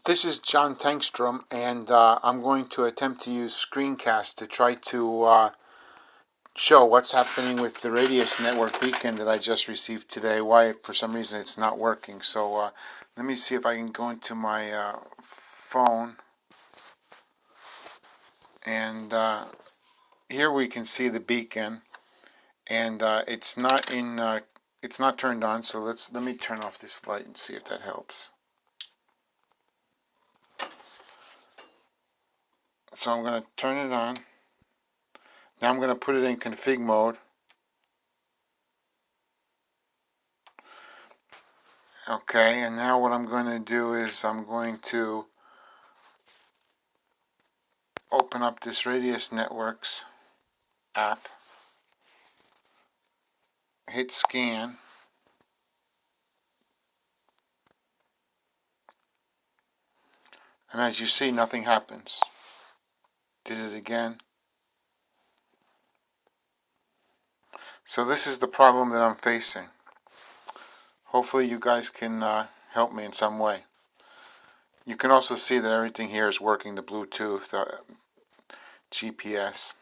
This is John Tankstrom, and I'm going to attempt to use Screencast to try to show what's happening with the Radius Network beacon that I just received today, why for some reason it's not working. So let me see if I can go into my phone, and here we can see the beacon, and it's not turned on. So let me turn off this light and see if that helps. So I'm going to turn it on. Now I'm going to put it in config mode. Okay, and now what I'm going to do is I'm going to open up this Radius Networks app, hit scan, and as you see, nothing happens. Did it again. So this is the problem that I'm facing. Hopefully you guys can help me in some way. You can also see that everything here is working, the Bluetooth, the GPS.